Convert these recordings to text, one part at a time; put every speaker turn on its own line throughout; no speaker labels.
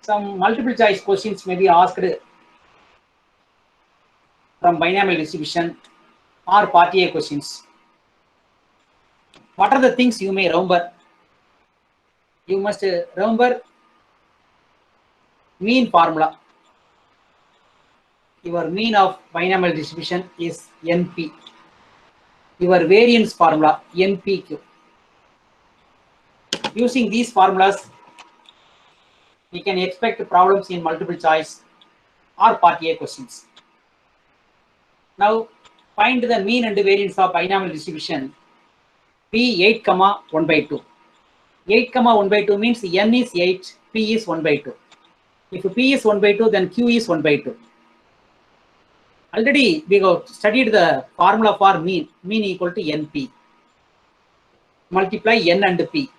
Some multiple choice questions may be asked from binomial distribution or part A questions. What are the things you may remember? You must remember mean formula. Your mean of binomial distribution is NP. Your variance formula NPQ. Using these formulas, we can expect problems in multiple choice or part A questions. Now, find the mean and variance of binomial distribution P 8, 1 by 2. 8, 1 by 2 means N is 8, P is 1 by 2. If P is 1 by 2, then Q is 1 by 2. Already we have studied the formula for mean equal to NP. Multiply N and P.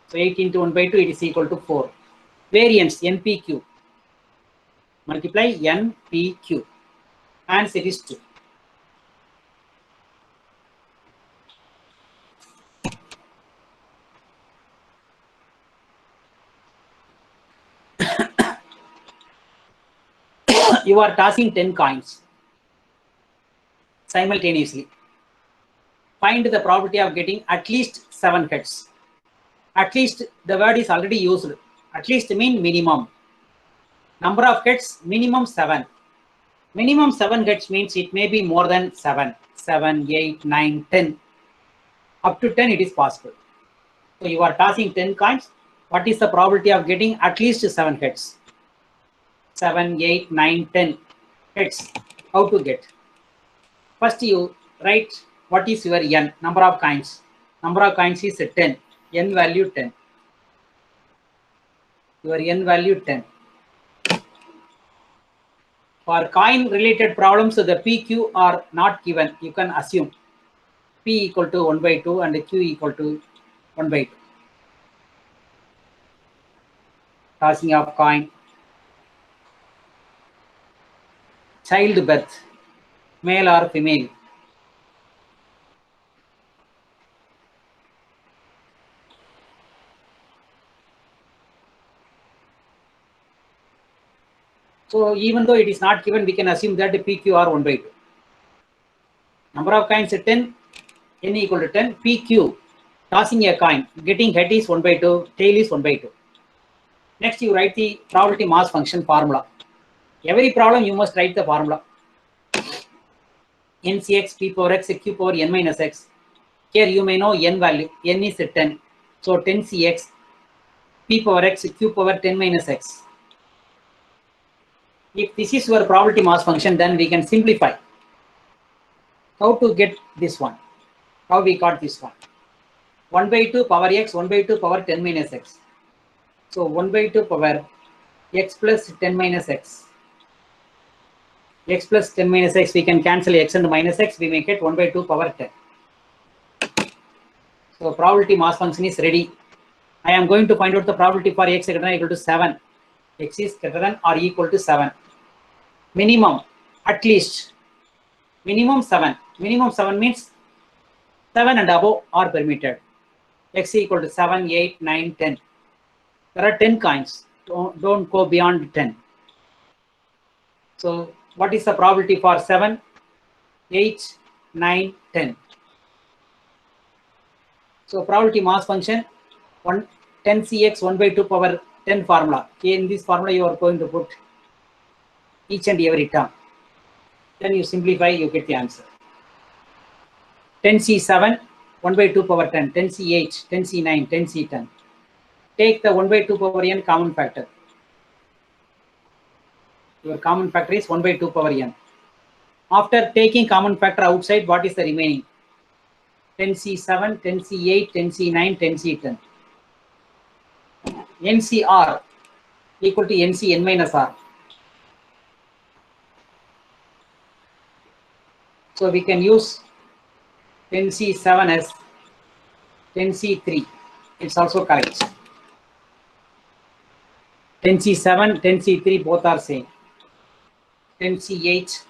So 8 into 1 by 2, it is equal to 4. Variance NPQ. Multiply NPQ. Answer is 2. You are tossing 10 coins simultaneously. Find the probability of getting at least 7 heads. At least the word is already used. At least mean minimum. Number of heads minimum 7. Minimum 7 heads means it may be more than 7. 7, 8, 9, 10. Up to 10 it is possible. So you are tossing 10 coins. What is the probability of getting at least 7 heads? 7, 8, 9, 10 heads. How to get? First you write what is your N, number of coins. Number of coins is 10. N value 10. Your N value 10. For coin related problems, the PQ are not given. You can assume P equal to 1 by 2 and Q equal to 1 by 2. Tossing of coin. Childbirth, male or female. So even though it is not given, we can assume that the PQ are 1 by 2. Number of coins is 10, N equal to 10, PQ, tossing a coin, getting head is 1 by 2, tail is 1 by 2. Next you write the probability mass function formula. Every problem you must write the formula. NCX, P power X, Q power N minus X. Here you may know N value, N is 10. So 10CX, P power X, Q power 10 minus X. If this is your probability mass function, then we can simplify. How to get this one? How we got this one? 1 by 2 power X, 1 by 2 power 10 minus X. So 1 by 2 power X plus 10 minus X. X plus 10 minus X, we can cancel X and minus X, we make it 1 by 2 power 10. So probability mass function is ready. I am going to find out the probability for X greater than or equal to 7. X is greater than or equal to 7. Minimum, at least, minimum 7. Minimum 7 means 7 and above are permitted. X equal to 7, 8, 9, 10. There are 10 coins. Don't go beyond 10. So what is the probability for 7, 8, 9, 10? So probability mass function 10CX 1 by 2 power 10 formula. In this formula you are going to put each and every term. Then you simplify, you get the answer. 10C7 1 by 2 power 10, 10C8, 10C9, 10C10. Take the 1 by 2 power n common factor. Your common factor is 1 by 2 power n. After taking common factor outside, what is the remaining? 10C7, 10C8, 10C9, 10C10. NCR equal to NC n minus R. So we can use 10C7 as 10C3. It's also correct. 10C7, 10C3 both are same. 10C8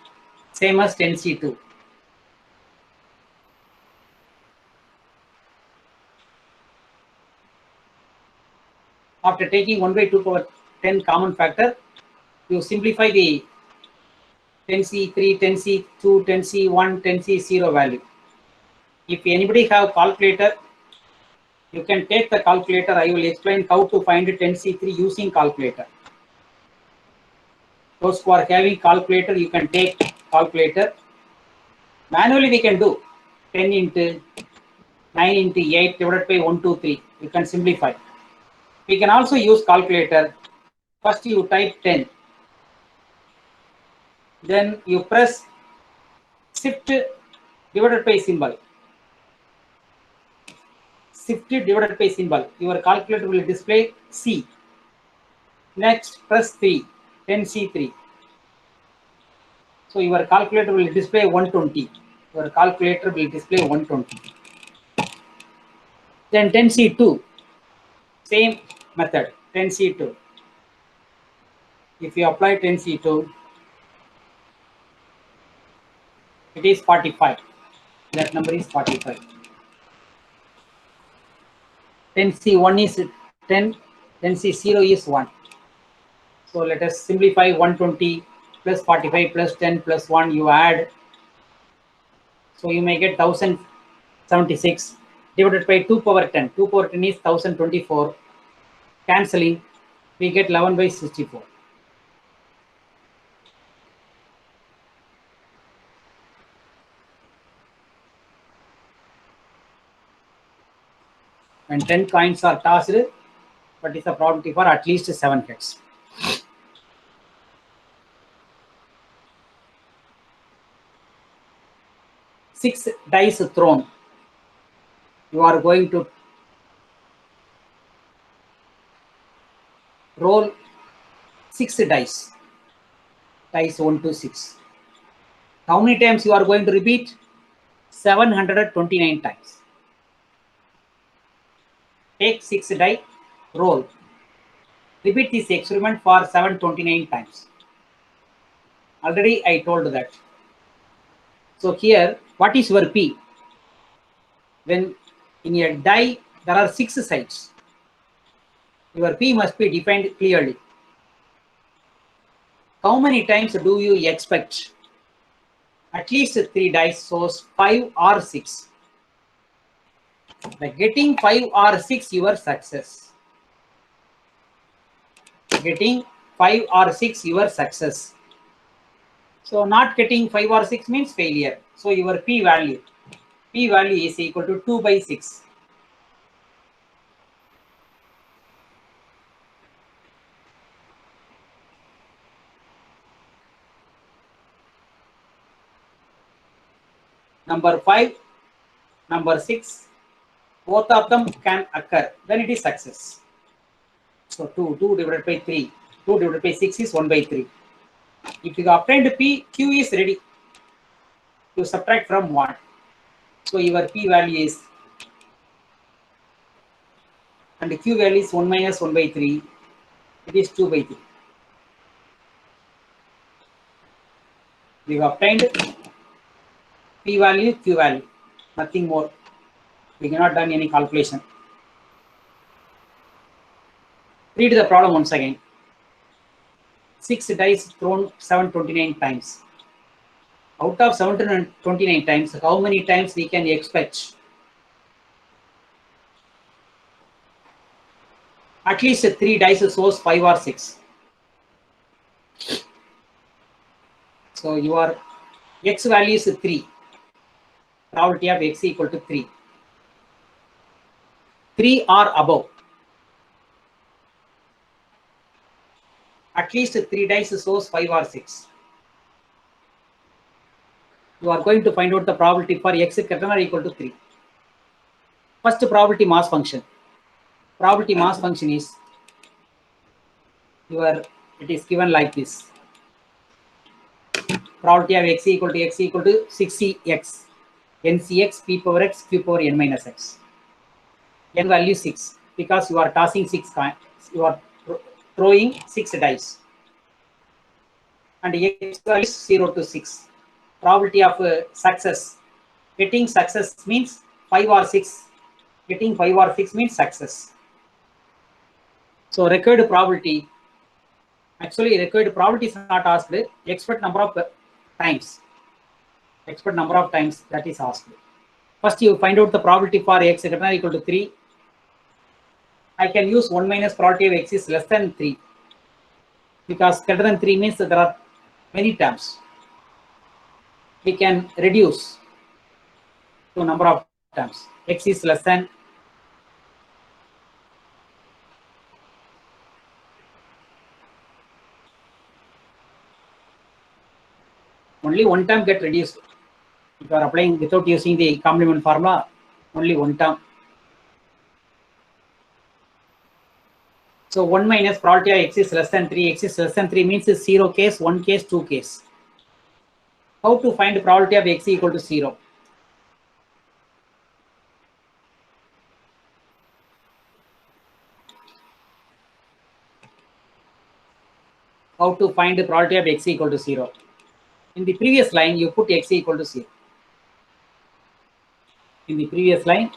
same as 10C2. After taking 1 by 2 power 10 common factor, you simplify the 10C3, 10C2, 10C1, 10C0 value. If anybody have calculator, you can take the calculator. I will explain how to find 10C3 using calculator. Those who are having calculator, you can take calculator. Manually we can do 10 into 9 into 8 divided by 1, 2, 3. You can simplify. We can also use calculator. First you type 10. Then you press shift divided by symbol. Shift divided by symbol. Your calculator will display C. Next press 3. 10C3. So your calculator will display 120. Your calculator will display 120. Then 10C2. Same method. 10C2. If you apply 10C2, it is 45. That number is 45. 10C1 is 10. 10C0 is 1. So let us simplify 120 plus 45 plus 10 plus 1. You add. So you may get 1076 divided by 2 power 10. 2 power 10 is 1024. Cancelling, we get 11 by 64. When 10 coins are tossed, what is the probability for at least 7 hits? Six dice thrown. You are going to roll 6 dice. Dice 1 to 6. How many times you are going to repeat? 729 times. Take 6 die, roll. Repeat this experiment for 729 times. Already I told that. So here, what is your P? When in a die there are 6 sides, your P must be defined clearly. How many times do you expect? At least 3 dice shows 5 or 6. By getting 5 or 6, your success. Getting 5 or 6, your success. So not getting 5 or 6 means failure. So your P value is equal to 2 by 6. Number 5, number 6, both of them can occur. Then it is success. So 2 divided by 3. 2 divided by 6 is 1 by 3. If you obtained P, Q is ready. You subtract from 1. So your P value is, and the Q value is 1 minus 1 by 3. It is 2 by 3. We have obtained P value, Q value. Nothing more. We cannot done any calculation. Read the problem once again. 6 dice thrown 729 times. Out of 729 times, how many times we can expect? At least 3 dice shows 5 or 6. So your X value is 3. Probability of X equal to 3. 3 or above. At least 3 dice shows 5 or 6. You are going to find out the probability for X greater or equal to 3. First, probability mass function. Probability mass function is it is given like this. Probability of X equal to 6Cx. NCx, P power X, Q power N minus X. N value 6 because you are tossing 6 coins. You are throwing 6 dice. And X value is 0 to 6. Probability of success. Getting success means 5 or 6. Getting 5 or 6 means success. So required probability Actually, required probability is not asked. Expect number of times. Expect number of times that is asked. First, you find out the probability for x greater than or equal to 3. I can use 1 minus probability of x is less than 3. Because greater than 3 means that there are many terms. We can reduce to number of terms. X is less than only one term get reduced. If you are applying without using the complement formula, only one term. So 1 minus probability of x is less than 3. X is less than 3 means 0 case, 1 case, 2 case. How to find the probability of x equal to 0? How to find the probability of x equal to 0? In the previous line, you put x equal to 0. In the previous line,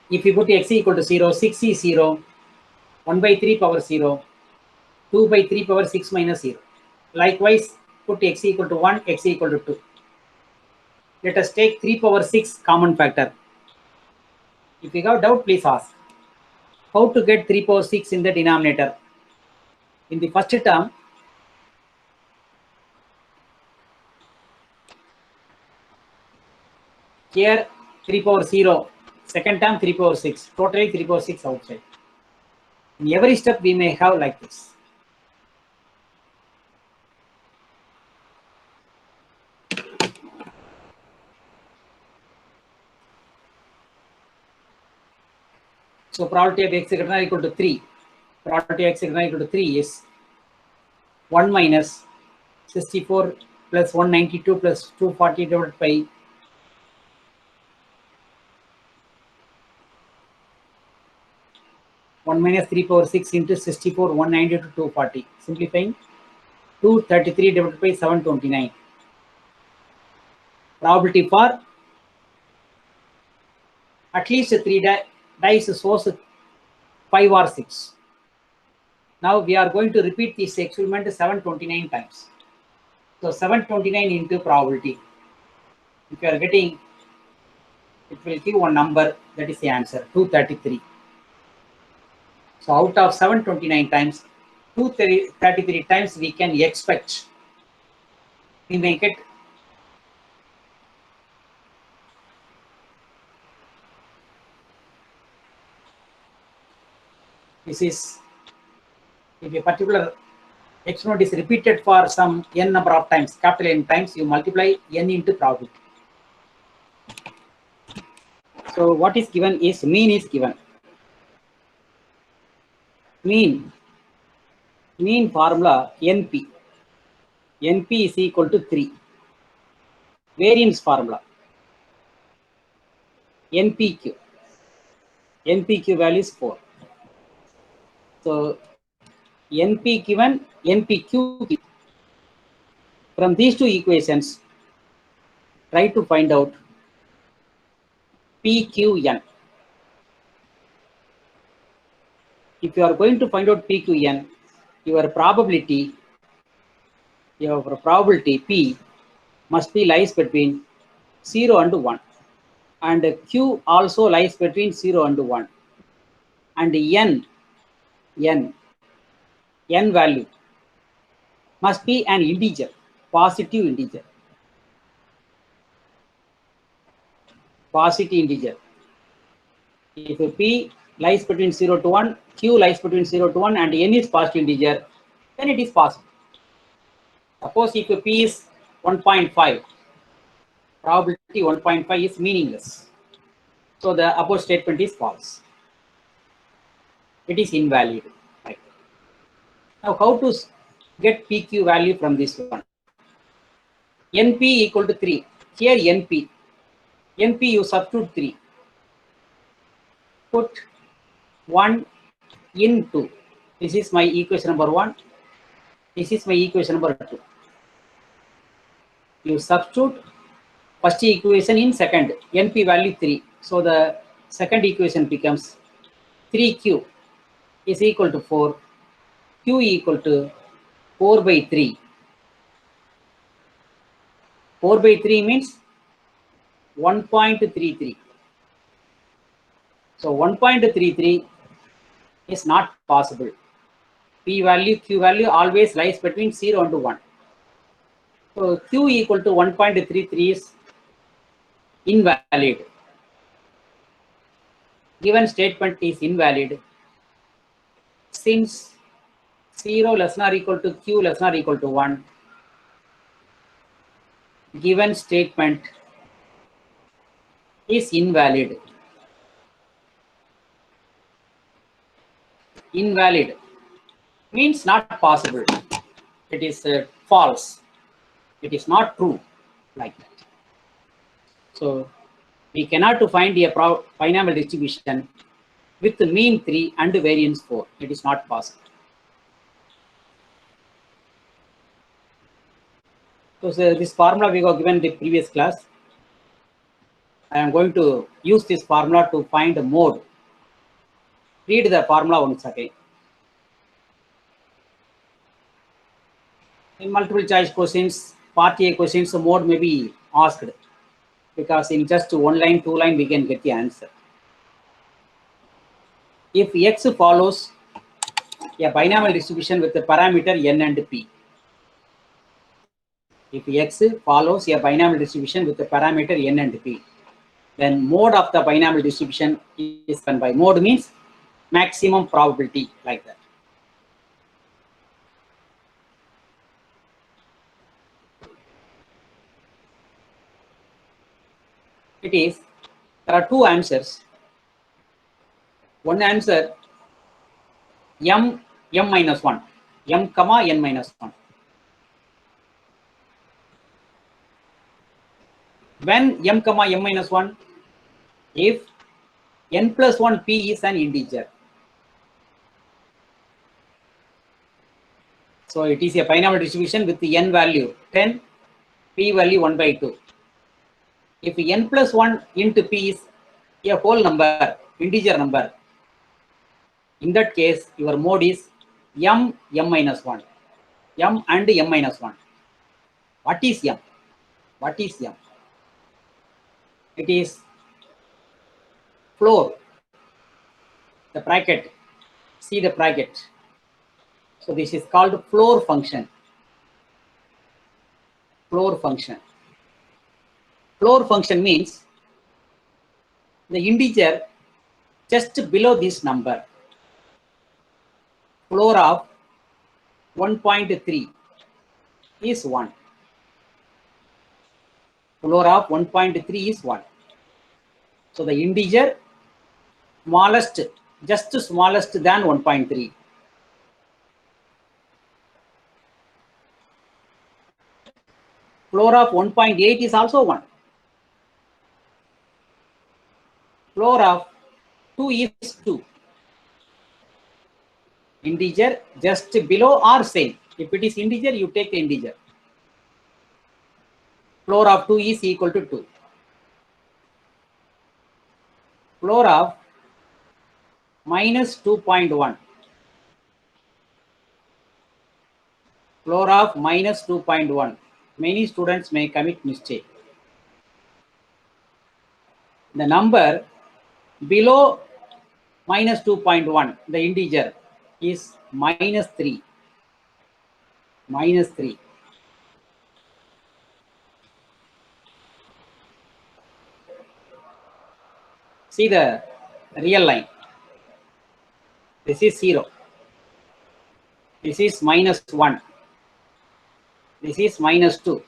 if you put x equal to 0, 6 is 0, 1 by 3 power 0, 2 by 3 power 6 minus 0. Likewise, put x equal to 1, x equal to 2. Let us take 3 power 6 common factor. If you have doubt, please ask. How to get 3 power 6 in the denominator? In the first term, here 3 power 0, second term 3 power 6, totally 3 power 6 outside. In every step, we may have like this. So probability of x greater than or equal to 3. Probability of x greater than or equal to 3 is 1 minus 64 plus 192 plus 240 divided by 1 minus 3 power 6 into 64, 192 to 240. Simplifying, 233 divided by 729. Probability for at least 3 dice source 5 or 6. Now we are going to repeat this experiment 729 times. So 729 into probability. If you are getting, it will give one number, that is the answer, 233. So out of 729 times, 233 times we can expect. We may get this is, if a particular experiment is repeated for some n number of times, capital N times, you multiply n into probability. So what is given is mean is given. Mean formula NP. NP is equal to 3. Variance formula NPQ. NPQ value is 4. So NP given, NPQ given. From these two equations, try to find out PQN. If you are going to find out PQN, your probability P must be lies between 0 and 1. And Q also lies between 0 and 1. And N value must be an integer, positive integer. Positive integer. If P lies between 0 to 1, Q lies between 0 to 1, and N is positive integer, then it is possible. Suppose if P is 1.5, probability 1.5 is meaningless. So the above statement is false. It is invalid. Right. Now how to get PQ value from this one? NP equal to 3. Here NP you substitute 3. Put 1 into, this is my equation number 1, this is my equation number 2. You substitute first equation in second, NP value 3. So the second equation becomes 3Q is equal to 4, Q equal to 4 by 3. 4 by 3 means 1.33. So 1.33 is not possible. P value, Q value always lies between 0 and 1. So Q equal to 1.33 is invalid. Given statement is invalid since 0 less than or equal to Q less than or equal to 1. Given statement is invalid. Invalid means not possible. It is false. It is not true like that. So we cannot find a binomial distribution with the mean 3 and variance 4. It is not possible. So this formula we got given in the previous class. I am going to use this formula to find a mode. Read the formula once again. In multiple choice questions, part A questions, the mode may be asked, because in just 1 line, 2 line, we can get the answer. If X follows a binomial distribution with the parameter N and P. If X follows a binomial distribution with the parameter N and P, then mode of the binomial distribution is done by mode means maximum probability like that. It is, there are 2 answers. One answer, m minus 1, m comma n minus 1. When m comma m minus 1, if n plus 1 p is an integer. So it is a binomial distribution with the n value 10, p value 1 by 2. If n plus 1 into p is a whole number, integer number, in that case, your mode is m minus 1. M and m minus 1. What is m? What is m? It is floor, the bracket. See the bracket. So this is called floor function. Floor function. Floor function means the integer just below this number. Floor of 1.3 is 1. Floor of 1.3 is 1. So the integer smallest, just smallest than 1.3. Floor of 1.8 is also 1. Floor of 2 is 2. Integer just below or same. If it is integer, you take the integer. Floor of 2 is equal to 2. Floor of minus 2.1. Floor of minus 2.1. Many students may commit mistake. The number below minus 2.1, the integer, is minus 3. Minus 3. See the real line. This is 0. This is minus 1. This is minus 2.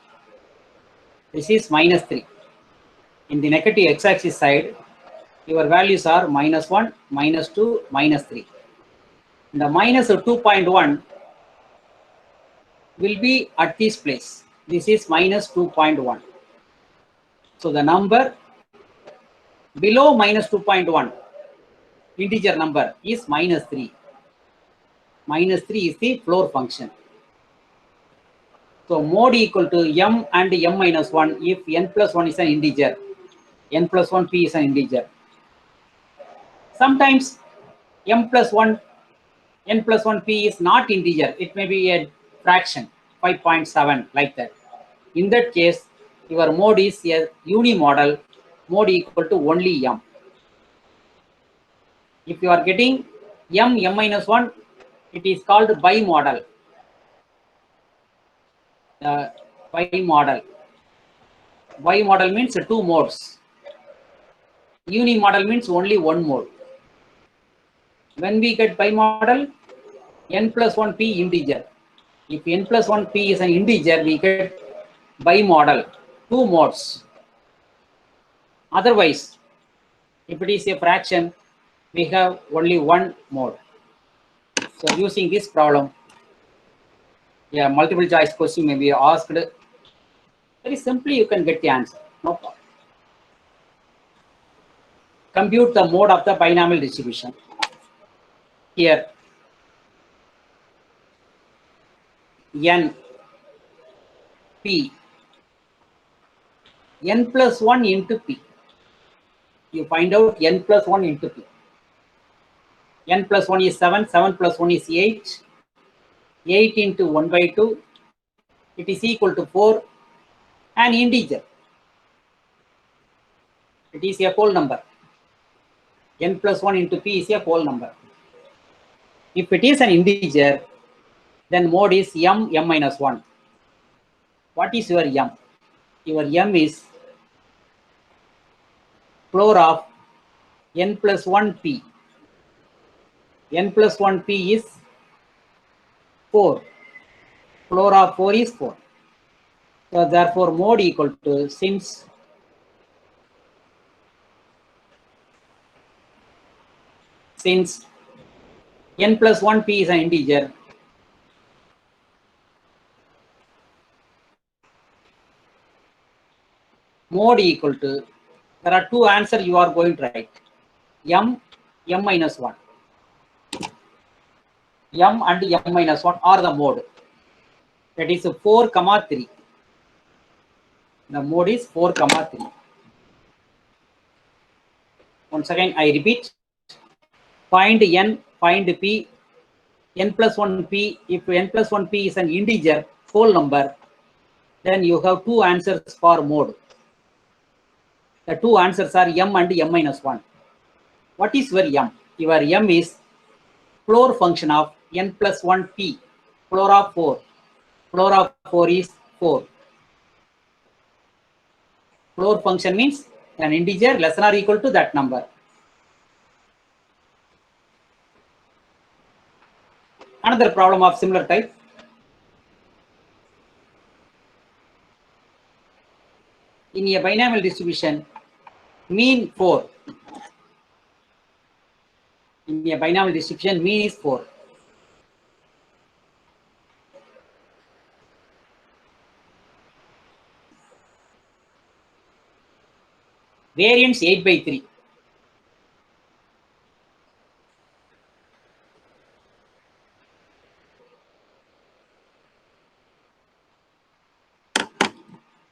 This is minus 3. In the negative x-axis side, your values are minus 1, minus 2, minus 3. The minus 2.1 will be at this place. This is minus 2.1. So the number below minus 2.1 integer number is minus 3. Minus 3 is the floor function. So mode equal to m and m minus 1 if n plus 1 is an integer. N plus 1 p is an integer. Sometimes m plus 1 n plus 1 p is not integer. It may be a fraction, 5.7, like that. In that case, your mode is a unimodal, mode equal to only m. If you are getting m minus 1, it is called bimodal. Bimodal. Bimodal means two modes. Unimodal means only one mode. When we get bimodal, n plus 1 p integer. If n plus 1 p is an integer, we get bimodal, two modes. Otherwise, if it is a fraction, we have only one mode. So using this problem, yeah, multiple choice question may be asked. Very simply, you can get the answer. No problem. Compute the mode of the binomial distribution. Here, n p, n plus 1 into p. You find out n plus 1 into p. N plus 1 is 7, 7 plus 1 is 8. 8 into 1 by 2, it is equal to 4, an integer. It is a whole number. N plus 1 into p is a whole number. If it is an integer, then mode is m minus 1. What is your m? Your m is floor of n plus 1 p. N plus 1 p is 4. Floor of 4 is 4. So therefore mode equal to, since n plus 1 p is an integer, mode equal to, there are two answers you are going to write. M minus 1. M and m minus 1 are the mode. That is 4, 3. The mode is 4, 3. Once again, I repeat. Find n, find p, n plus 1 p. If n plus 1 p is an integer, whole number, then you have two answers for mode. The two answers are m and m minus 1. What is your m? Your m is floor function of n plus 1 p, floor of 4. Floor of 4 is 4. Floor function means an integer less than or equal to that number. Another problem of similar type. In a binomial distribution, mean 4. In a binomial distribution, mean is 4. Variance 8 by 3.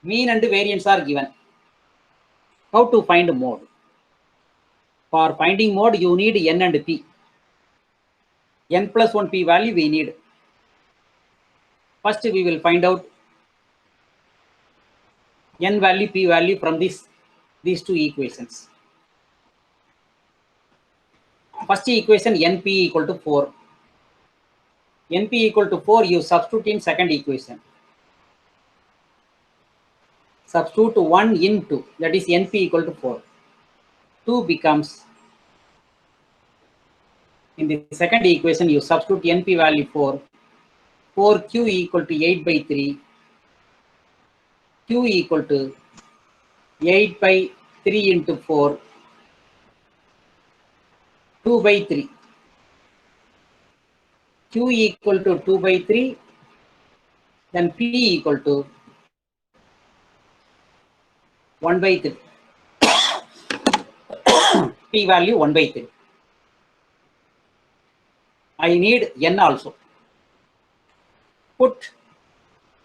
Mean and variance are given. How to find mode? For finding mode, you need n and p. N plus 1 p value we need. First, we will find out n value, p value from these two equations. First equation, np equal to 4. Np equal to 4, you substitute in second equation. Substitute 1 in 2, that is np equal to 4. 2 becomes, in the second equation, you substitute np value 4. 4q equal to 8 by 3. Q equal to 8 by 3 into 4. 2 by 3. Q equal to 2 by 3. Then P equal to 1 by 3. P value 1 by 3. I need n also.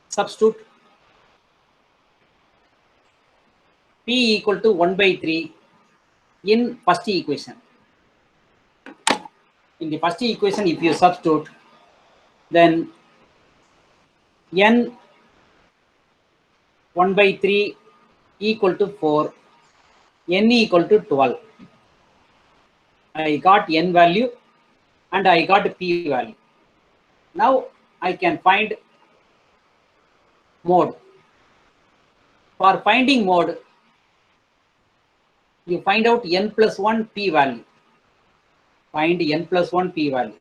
Substitute p equal to 1 by 3 in first equation. In the first equation, if you substitute, then n 1 by 3 equal to 4, n equal to 12. I got n value and I got p value. Now I can find mode. For finding mode, you find out n plus 1 p value. Find n plus 1 p value.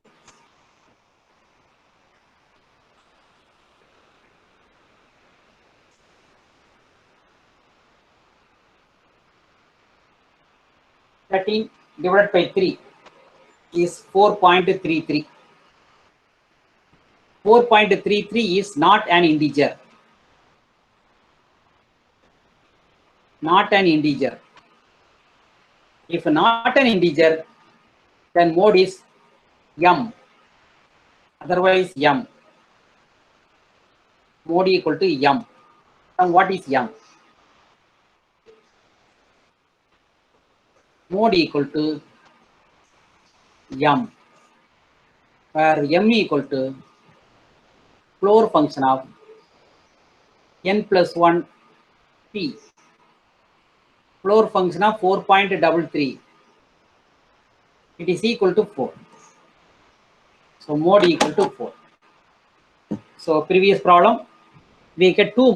Thirteen divided by 3 is 4.33. 4.33 is not an integer. Not an integer. If not an integer, then mode is m. Otherwise m. Mode equal to m. Now what is m? Mode equal to m, where m equal to floor function of n plus 1 p. Floor function of 4.33. It is equal to 4. So mode equal to 4. So previous problem, we get 2